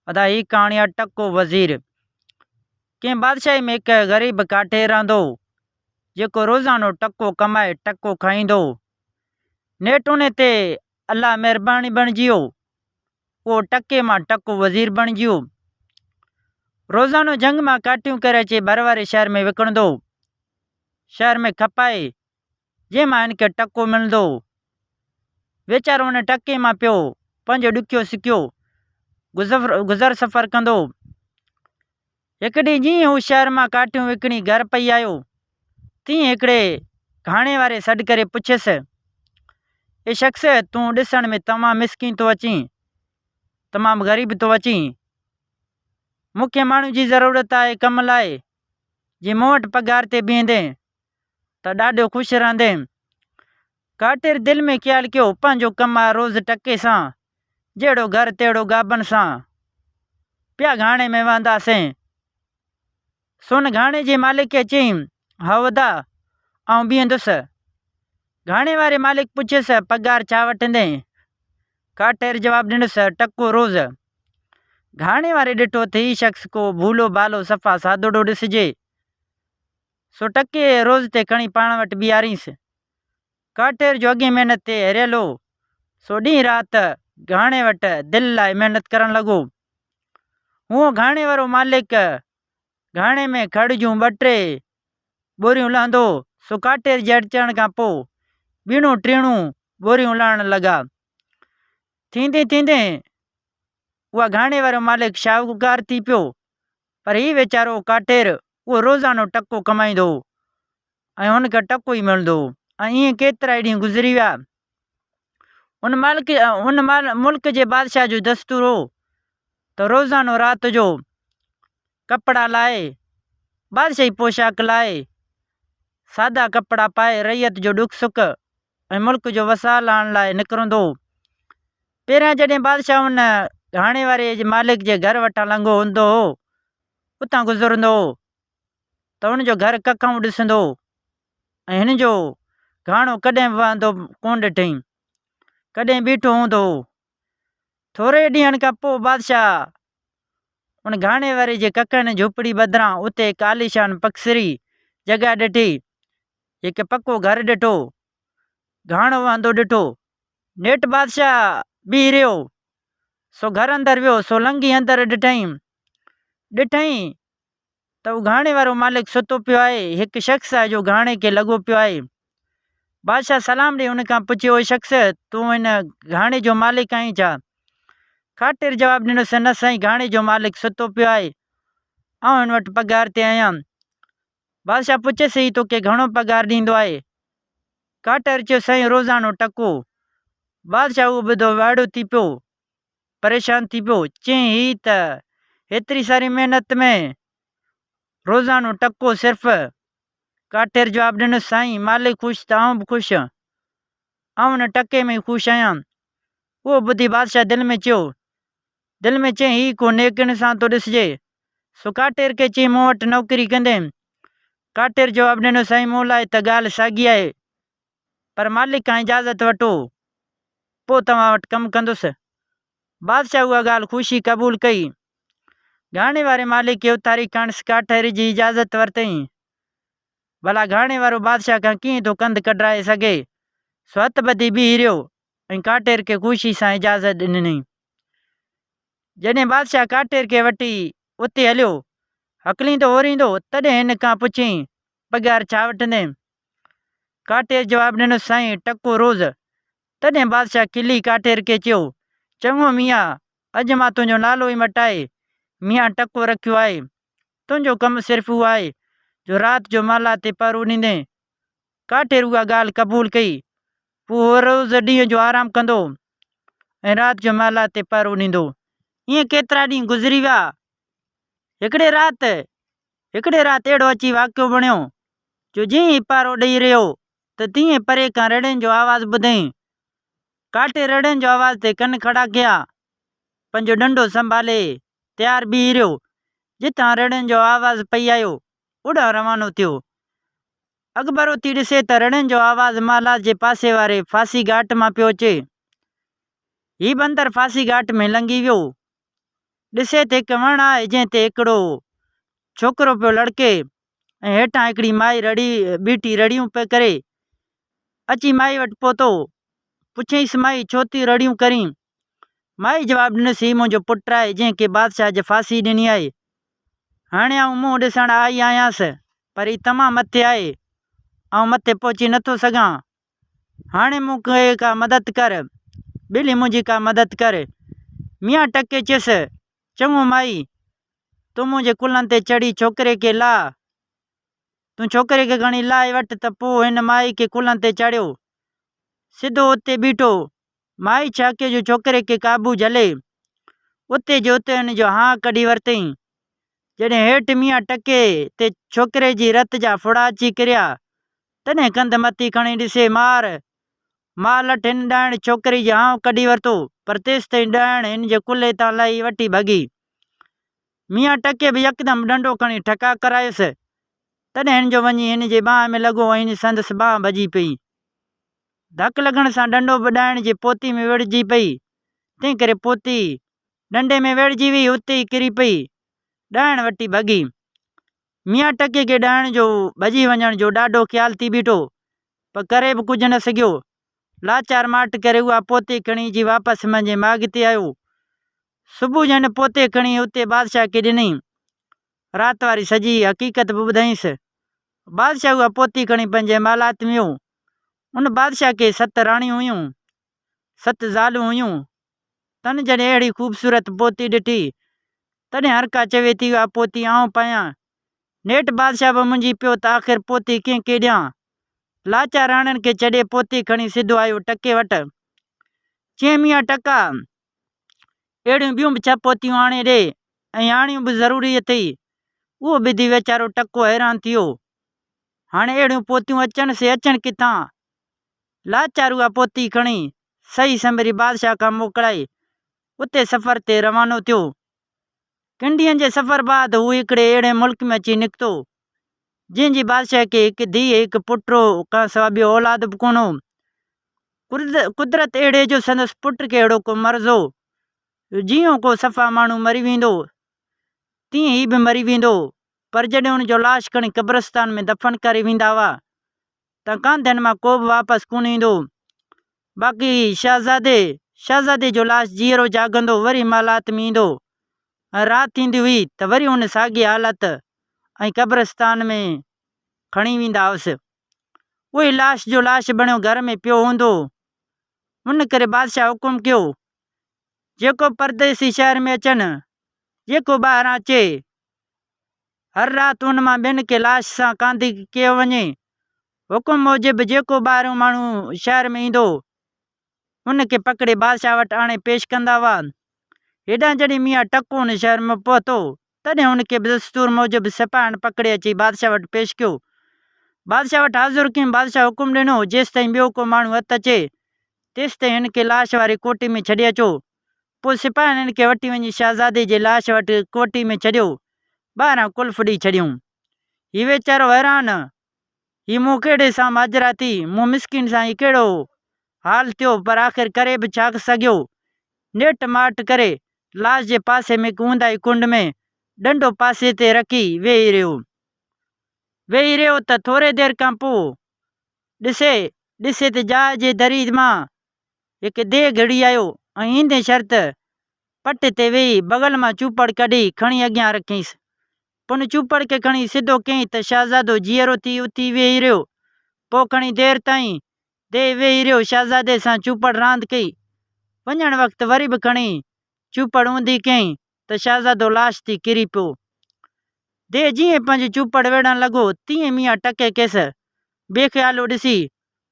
अदा ही कहानी आहे टको वज़ीर। कंहिं बादशाही में हिकु ग़रीब काठेर रहंदो जेको रोज़ानो टको कमाए टको खाईंदो। नेठि उन ते अलाह महिरबानी बणिजी वियो, उहो टके मां टको वज़ीर बणिजी वियो। रोज़ानो जंग मां काठियूं करे अची भर वारे शहर में विकिणंदो। शहर में खपाए जंहिं मां हिन खे टको मिलंदो। वीचारो उन टके मां पियो पंहिंजो ॾुखियो सिखियो गुज़र सफ़र कंदो। हिकु ॾींहुं जीअं हू शहर मां काठियूं विकिणी घर पई आयो, तीअं हिकिड़े घाणे वारे सॾु करे पुछियसि, ए शख़्स, तूं ॾिसण में तमामु मिसकीन थो अचीं, तमामु ग़रीब थो अचीं। मूंखे माण्हू जी ज़रूरत आहे कम लाइ। जे मूं वटि पघार ते बीहंदे त ॾाढो ख़ुशि रहंदे। काठेर दिलि में ख़्यालु कयो, पंहिंजो कमु आहे रोज़ टके सां, जहिड़ो घर तहिड़ो गाबन सां पिया घाणे में वहंदासीं। सुन घाणे जे मालिक खे चयईं, हा वदा, आउं बीहंदुसि। घाणे वारे मालिक पुछियसि, पघार छा वठंदे? काठेर जवाबु ॾिनसि, टको रोज़। घाणे वारे ॾिठो त ही शख़्स को भूलो भालो सफ़ा सादड़ो ॾिसिजे, सो टके रोज़ ते खणी पाण वटि बीहारियंसि। काठेर जो अॻे महिनत ते हरियल हो, सो ॾींहुं राति घाणे वटि दिलि लाइ महिनत करणु लॻो। हूअं घाणे वारो मालिक घाणे में खड़ जूं 2-3 बोरियूं लहंदो, सो काठेर जे अचण खां पोइ 2-3 बोरियूं लहण लॻा। थींदे थींदे उहा घाणे वारो मालिक शाहूकार थी पियो, पर ही वीचारो काठेर उहो रोज़ानो टको कमाईंदो ऐं हुनखे टको ई मिलंदो। ऐं ईअं केतिरा ॾींहं गुज़री विया। उन मुल्क जे बादशाह जो दस्तूर हो त रोज़ानो राति जो कपिड़ा लाहे, बादशाही पोशाक लाहे, सादा कपिड़ा पाए रैयत जो ॾुख सुख ऐं मुल्क जो वसाल आणण लाइ निकिरंदो। पहिरियां जॾहिं बादशाह उन घाणे वारे मालिक जे घर वटां लंघो हूंदो हो, उतां गुज़रंदो हो त हुनजो घर कखऊं ॾिसंदो ऐं हिन जो घाणो कॾहिं वहंदो कोन ॾिठईं, कॾहिं बीठो हूंदो। थोरे ॾींहंनि खां पोइ बादशाह उन घाणे वारे जे कखनि झुपड़ी बदिरां उते हिकु आलीशान पक्सरी जॻह ॾिठी, हिकु पको घर ॾिठो, घाणो वहंदो ॾिठो। नेठि बादशाह बीह रहियो, सो घर अंदरि वियो, सो लंघी अंदरि ॾिठईं त हू घाणे वारो मालिक सुतो पियो आहे। हिकु शख़्स आहे जो घाणे खे लॻो पियो आहे। बादशाह सलाम ॾेई हुन खां पुछियो, शख़्स, तूं हिन घाणे जो मालिक आहीं छा? काठेर जवाबु ॾिनसि, न साईं, घाणे जो मालिक सुतो पियो आहे, आउं हिन वटि पघार ते आहियां। बादशाह पुछियसि, ही तोखे घणो पघार ॾींदो आहे? काठेर चयो, साईं, रोज़ानो टको। बादशाह उहो ॿुधो वाइड़ो थी पियो, परेशान थी पियो। चयईं, ही त हेतिरी सारी महिनत में रोज़ानो टको सिर्फ़। काठेर जवाबु ॾिनसि, साईं, मालिक ख़ुशि त आउं बि ख़ुशि, आउं हुन टके में ख़ुशि आहियां। उहो ॿुधी बादशाह दिलि में चयईं, ही को नेक इंसान थो ॾिसिजे, सो काठेर खे चयईं, मूं वटि नौकिरी कंदे? काठेर जवाबु ॾिनो, साईं, मूं लाइ त ॻाल्हि साॻी आहे, पर मालिक खां इजाज़त वठो, पोइ तव्हां वटि कमु कंदुसि। बादशाह उहा ॻाल्हि ख़ुशी क़बूल कई। घाणे वारे मालिक खे उथारी खणसि काठेर जी इजाज़त वरितईं। भला घाणे वारो बादशाह खां कीअं थो कंधु कढाए सघे, सो हथ ॿधी बीह रहियो ऐं काठेर खे ख़ुशी सां इजाज़त ॾिनई। जॾहिं बादशाह काठेर खे वठी उते हलियो, हकलींदो ओरींदो, तॾहिं हिन खां पुछियईं, पघार छा वठंदे? काठेर जवाबु ॾिनो, साईं, टको रोज़। तॾहिं बादशाह खिली काठेर खे चयो, चङो मियां, अॼु मां तुंहिंजो नालो ई मटाए मियां टको रखियो आहे। तुंहिंजो कमु सिर्फ़ु उहो आहे जो राति जो माला ते पहरो ॾींदे। काठेर उहा ॻाल्हि क़बूल कई। पोइ रोज़ ॾींहं जो आराम कंदो ऐं राति जो माला ते पहरो ॾींदो। ईअं केतिरा ॾींहं गुज़री विया। हिकिड़े राति अहिड़ो अची वाक़ियो बणियो जो जीअं ई पहरो ॾेई रहियो त तीअं परे खां रड़नि जो आवाज़ु ॿुधईं। काठेर रड़नि जो आवाज़ ते कन खड़ा कया, पंहिंजो डंडो संभाले तयारु बीह रहियो। जितां रड़नि जो आवाज़ पई आयो, ओॾां रवानो थियो। अकबर उथी ॾिसे त रड़नि जो आवाज़ माला जे पासे वारे फांसी घाट मां पियो अचे। ही बंदर फांसी घाट में लंघी वियो। ॾिसे त हिकु वणु आहे जंहिं ते हिकिड़ो छोकिरो पियो लड़के ऐं हेठां हिकिड़ी माई बीठी रड़ियूं पियो करे। अची माई वटि पहुतो, पुछईंसि माई छो थी रड़ियूं करीं? माई जवाबु ॾिनसि, हीउ मुंहिंजो पुटु आहे जंहिंखे बादशाह जे फांसी ॾिनी आहे। हाणे आउं मुंहुं ॾिसणु आई आहियांसि, पर हीउ तमामु मथे आहे, आउं मथे पहुची नथो सघां। हाणे मूंखे का मदद कर, ॿिली मुंहिंजी का मदद कर। मियां टके चयुसि, चङो माई, तूं मुंहिंजे कुलनि ते चढ़ी छोकिरे खे लाह। तूं छोकिरे खे खणी लाहे वठि। त पोइ हिन माई खे कुलनि ते चाढ़ियो, सिधो उते बीठो। माई छा कयो जो छोकिरे खे क़ाबू झले, उते जो उते हिन जो हाँ कढी वरितईं। जॾहिं हेठि मियां टके ते छोकिरे जी रत जा फुड़ा अची किरिया, तॾहिं कंध मथी खणी ॾिसे मार लठ हिन ॾाइण छोकिरी जी हाँ कढी वरितो, पर तेसि ताईं ॾाइण हिन जे कुल्हे तां लही वठी भॻी। मियां टके बि यकदमि डंडो खणी ठका करायुसि, तॾहिं हिन जो वञी हिन जे बांह में लॻो ऐं हिन संदसि बांह भॼी पई। धकु लॻण सां डंडो बि ॾाइण जे पोती में विढ़जी पई, तंहिं करे पोती डंडे में विढ़जी वई, उते ई किरी पई, ॾाइण वटी भॻी। मियां टके खे ॾाइण जो भॼी वञण जो ॾाढो ख़्यालु थी बीठो, पर करे बि कुझु न सघियो। लाचार माट करे उहा पोती खणी जी वापसि मुंहिंजे माॻ ते आयो। सुबुह जो हिन पोते खणी उते बादशाह खे ॾिनई, राति वारी सॼी हक़ीक़त बि ॿुधाईंसि। बादशाह उहा पोती खणी पंहिंजे मालात में वियो। उन बादशाह खे 7 राणियूं हुयूं, 7 ज़ालूं हुयूं। तन जॾहिं अहिड़ी ख़ूबसूरत पोती ॾिठी, तॾहिं हर का चवे थी उहा पोती आउं पायां। नेठि बादशाह बि मुंहिंजी पियो त आख़िर पोती कंहिंखे ॾियां। लाचार राणियुनि खे छॾे पोती खणी सिधो आयो टके वटि। चई, मियां टका, अहिड़ियूं ॿियूं बि 6 पोतियूं आणे ॾे, ऐं आणियूं बि ज़रूरी अथई। उहो ॿुधी वीचारो टको हैरान थी वियो, हाणे अहिड़ियूं पोतियूं अचनि से अचनि किथां। लाचार उहा पोती खणी सही संभरी बादशाह खां मोकिलाई, उते सफ़र ते रवानो थियो। किन ॾींहंनि जे सफ़र बाद हू हिकिड़े अहिड़े मुल्क में अची निकितो जंहिंजी बादशाह खे हिकु धीउ हिकु पुटु खां सवाइ ॿियो औलाद बि कोन हो। कुदरत अहिड़े जो संदसि पुट खे अहिड़ो को मर्ज़ हो, जीअं को सफ़ा माण्हू मरी वेंदो तीअं ई बि मरी वेंदो। पर जॾहिं हुनजो लाश खणी क़ब्रस्तान में दफ़न करे वेंदा हुआ त कांधनि मां को बि वापसि कोन ईंदो। बाक़ी शहज़ादे जो लाश जीअरो जाॻंदो वरी मालात में ईंदो, ऐं राति थींदी हुई त वरी हुन साॻी हालत ऐं क़ब्रस्तान में खणी वेंदा हुअसि। उहे लाश जो लाश बणियो घर में पियो हूंदो। उन करे बादशाह हुकुम कयो, जेको परदेसी शहर में अचनि, जेको ॿाहिरां अचे, हर राति उन मां ॿिनि खे लाश सां कांधी कयो वञे। हुकुम मूजिबि जेको ॿाहिरियों माण्हू शहर में ईंदो, उनखे पकिड़े बादशाह वटि आणे पेश कंदा हुआ। हेॾां जॾहिं मियां टको हुन शहर में पहुतो, तॾहिं हुनखे बि दस्तूर मूजिबि सिपाहियुनि पकिड़े अची बादशाह वटि पेश कयो। बादशाह वटि हाज़ुर कयईं। बादशाह हुकुम ॾिनो, जेसि ताईं ॿियो को माण्हू हथु अचे, तेसि ताईं हिन खे लाश वारी कोठी में छॾे अचो। पोइ सिपाहियुनि हिन खे वठी वञी शहज़ादे जे लाश वटि कोठी में छॾियो, ॿाहिरां कुल्फ ॾेई छॾियऊं। हीउ वीचारो हैरान, हीउ मूं कहिड़े सां माजरा थी, मूं मिसकिन सां हीउ कहिड़ो हाल थियो, पर आख़िर करे बि छा सघियो। नेठि माठ करे लाश जे पासे में ऊंदाई कुंड में डंडो पासे ते रखी वेही रहियो त थोरे देरि खां पोइ ॾिसे त जाइ जे दरी मां हिकु देह घड़ी आयो ऐं ईंदे शर्त पट ते वेही बगल मां चूपड़ कढी खणी अॻियां रखियईंसि। पुन चूपड़ खे खणी सिधो कयईं त शहज़ादो जीअरो थी उथी वेही रहियो। पोइ खणी देरि ताईं देह वेही रहियो, शहज़ादे सां चूपड़ रांदि कई। वञण वक़्तु वरी बि खणी चूपड़ ऊंधी कयईं त शहज़ादो लाश थी किरी पियो। देह जीअं पंहिंजी चूपड़ वेढ़ण लॻो, तीअं मियां टके खेसि बेख़्यालो ॾिसी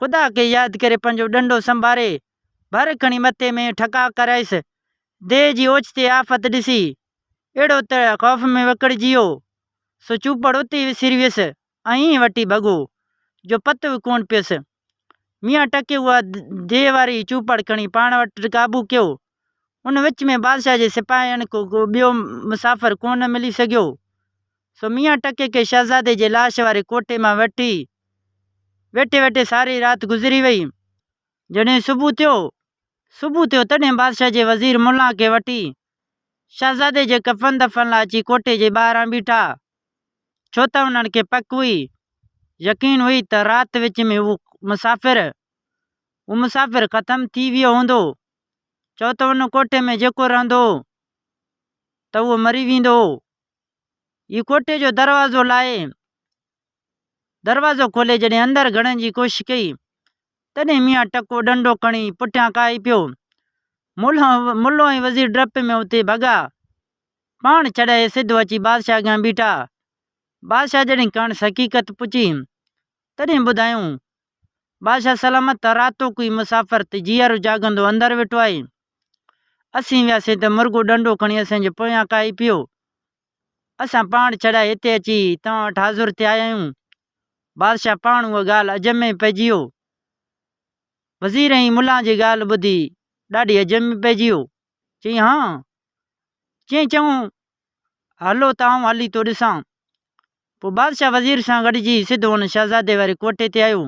ख़ुदा खे यादि करे पंहिंजो डंडो संभारे भर खणी मथे में ठका करायसि। देह जी ओचिती आफ़त ॾिसी अहिड़ो त ख़ौफ़ में विकिणिजी वियो, सो चूपड़ उते ई विसिरी वियुसि ऐं ईअं वठी भॻो जो पतो बि कोन पियुसि। मियां टके उहा देह वारी चूपड़ खणी पाण वटि क़ाबू कयो। उन विच में बादशाह जे सिपाहियुनि को ॿियो मुसाफ़िर कोन मिली सघियो, सो मियां टके खे शहज़ादे जे लाश वारे कोठे मां वेठे सारी राति गुज़री वई। जॾहिं सुबुह थियो तॾहिं बादशाह जे वज़ीर मुल्ला खे वठी शहज़ादे जे कफ़न दफ़न लाइ अची कोठे जे ॿाहिरां बीठा, छो त उन्हनि खे पक हुई, यकीन हुई त राति विच में उहो मुसाफ़िर ख़तमु थी वियो हूंदो। छो त उन कोठे में जेको रहंदो हो त उहो मरी वेंदो हो। हीउ कोठे जो दरवाज़ो खोले जॾहिं अंदरि घणण जी कोशिशि कई, तॾहिं मियां टको डंडो खणी पुठियां काई पियो। मुल्लो ऐं वज़ीर डप में उते भॻा, पाण चढ़ाए सिधो अची बादशाह अॻियां बीठा। बादशाह जॾहिं कणस हक़ीक़त पुछी, तॾहिं ॿुधायूं, बादशाह सलामत रातो कोई मुसाफ़िर ते जीअरो जाॻंदो अंदरि वेठो आहे। असीं वियासीं त मुर्गो डंडो खणी असांजे पोयां काई पियो। असां पाण चढ़ाए हिते अची तव्हां वटि हाज़ुर थिया आहियूं। बादशाह पाण उहा ॻाल्हि अजब में पइजी वियो। वज़ीर ऐं मुल्ला जी ॻाल्हि ॿुधी ॾाढी अजब में पइजी वियो। चई चऊं हलो त आऊं हली थो ॾिसां। पोइ बादशाह वज़ीर सां गॾिजी सिधो हुन शहज़ादे वारे कोठे ते आयो।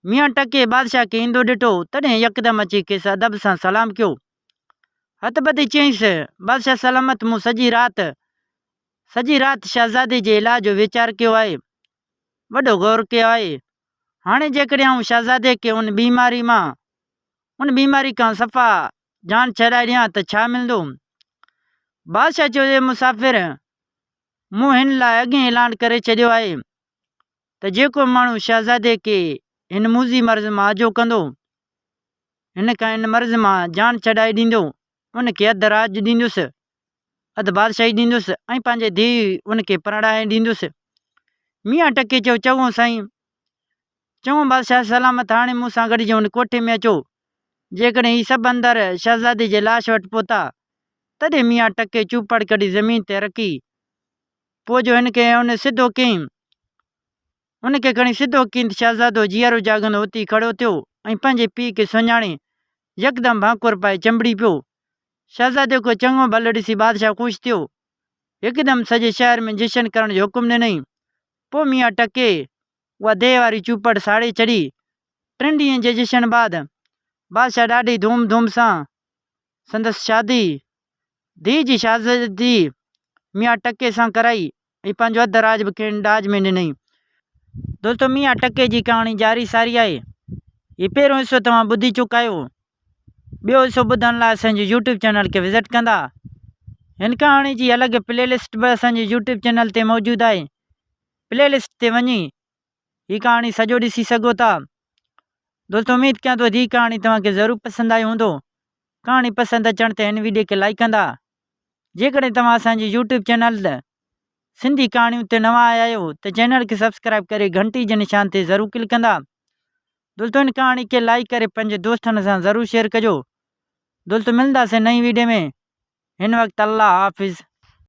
मियां टके बादशाह खे ईंदो ॾिठो, तॾहिं यकदमि अची खेसि अदब सां सलाम कयो। हथ ॿधी चयईंसि, बादशाह सलामत, मूं सॼी राति शहज़ादे जे इलाज जो वीचार कयो आहे, वॾो गौर कयो आहे। हाणे जेकॾहिं आऊं शहज़ादे खे उन बीमारी खां सफ़ा जान छॾाए ॾियां त छा मिलंदो? बादशाह चयो, मुसाफ़िर, मूं हिन लाइ अॻे ऐलान करे छॾियो आहे त जेको माण्हू शहज़ादे खे हिन मूज़ी मर्ज़ मां आजो कंदो, हिन मर्ज़ मां जान छॾाए ॾींदो, उनखे अधु राज ॾींदुसि, अधु बादशाही ॾींदुसि ऐं पंहिंजे धीउ उनखे परणाए ॾींदुसि। मियां टके चयो, चङो साईं, चङो बादशाह सलामत, हाणे मूंसां गॾिजी हुन कोठे में अचो। जेकॾहिं हीअ सभु अंदरि शहज़ादे जे लाश वटि पहुता, तॾहिं मियां टके चूपड़ कढी ज़मीन ते रखी। पोइ जो हिनखे खणी सिधो कयईं त शहज़ादो जीअरो जाॻंदो उती खड़ो थियो ऐं पंहिंजे पीउ खे सुञाणे यकदमि भाकुर पाए चंबड़ी पियो। शहज़ादे को चङो भलो ॾिसी बादशाह ख़ुशि थियो, हिकदमि सॼे शहर में जशन करण जो हुकुम ॾिनई। पोइ मियां टके उहा देह वारी चूपड़ साड़े छॾी। 3 ॾींहंनि जे जशन बाद बादशाह ॾाढी धूम सां संदसि शादी धीउ जी शहज़ादी मियां टके सां कराई ऐं पंहिंजो अधु राज बि खेनि ॾाज में ॾिनई। दोस्तो, मियां टके जी कहाणी जारी सारी आहे। हीउ पहिरियों हिसो तव्हां ॿुधी चुका आहियो। ॿियो हिसो ॿुधण लाइ असांजे यूट्यूब चैनल खे विज़िट कंदा। हिन कहाणी जी अलॻि प्लेलिस्ट बि असांजे यूट्यूब चैनल ते मौजूदु आहे। प्लेलिस्ट ते वञी हीअ कहाणी सॼो ॾिसी सघो था। दोस्तो, उमेद कयां थो हीअ कहाणी तव्हांखे ज़रूरु पसंदि आई हूंदो। कहाणी पसंदि अचण ते हिन वीडियो खे लाइक कंदा। जेकॾहिं तव्हां असांजे यूट्यूब चैनल सिंधी कहाणियूं ते नवां आया आहियो त चैनल खे सब्सक्राइब करे घंटी जे निशान ते ज़रूरु क्लिक कंदा। दोस्तो, हिन कहाणी खे लाइक करे पंहिंजे दोस्तनि सां ज़रूरु शेयर कजो। दोस्तो, मिलंदासीं नई वीडियो में। हिन वक़्तु अल्लाह हाफ़िज़।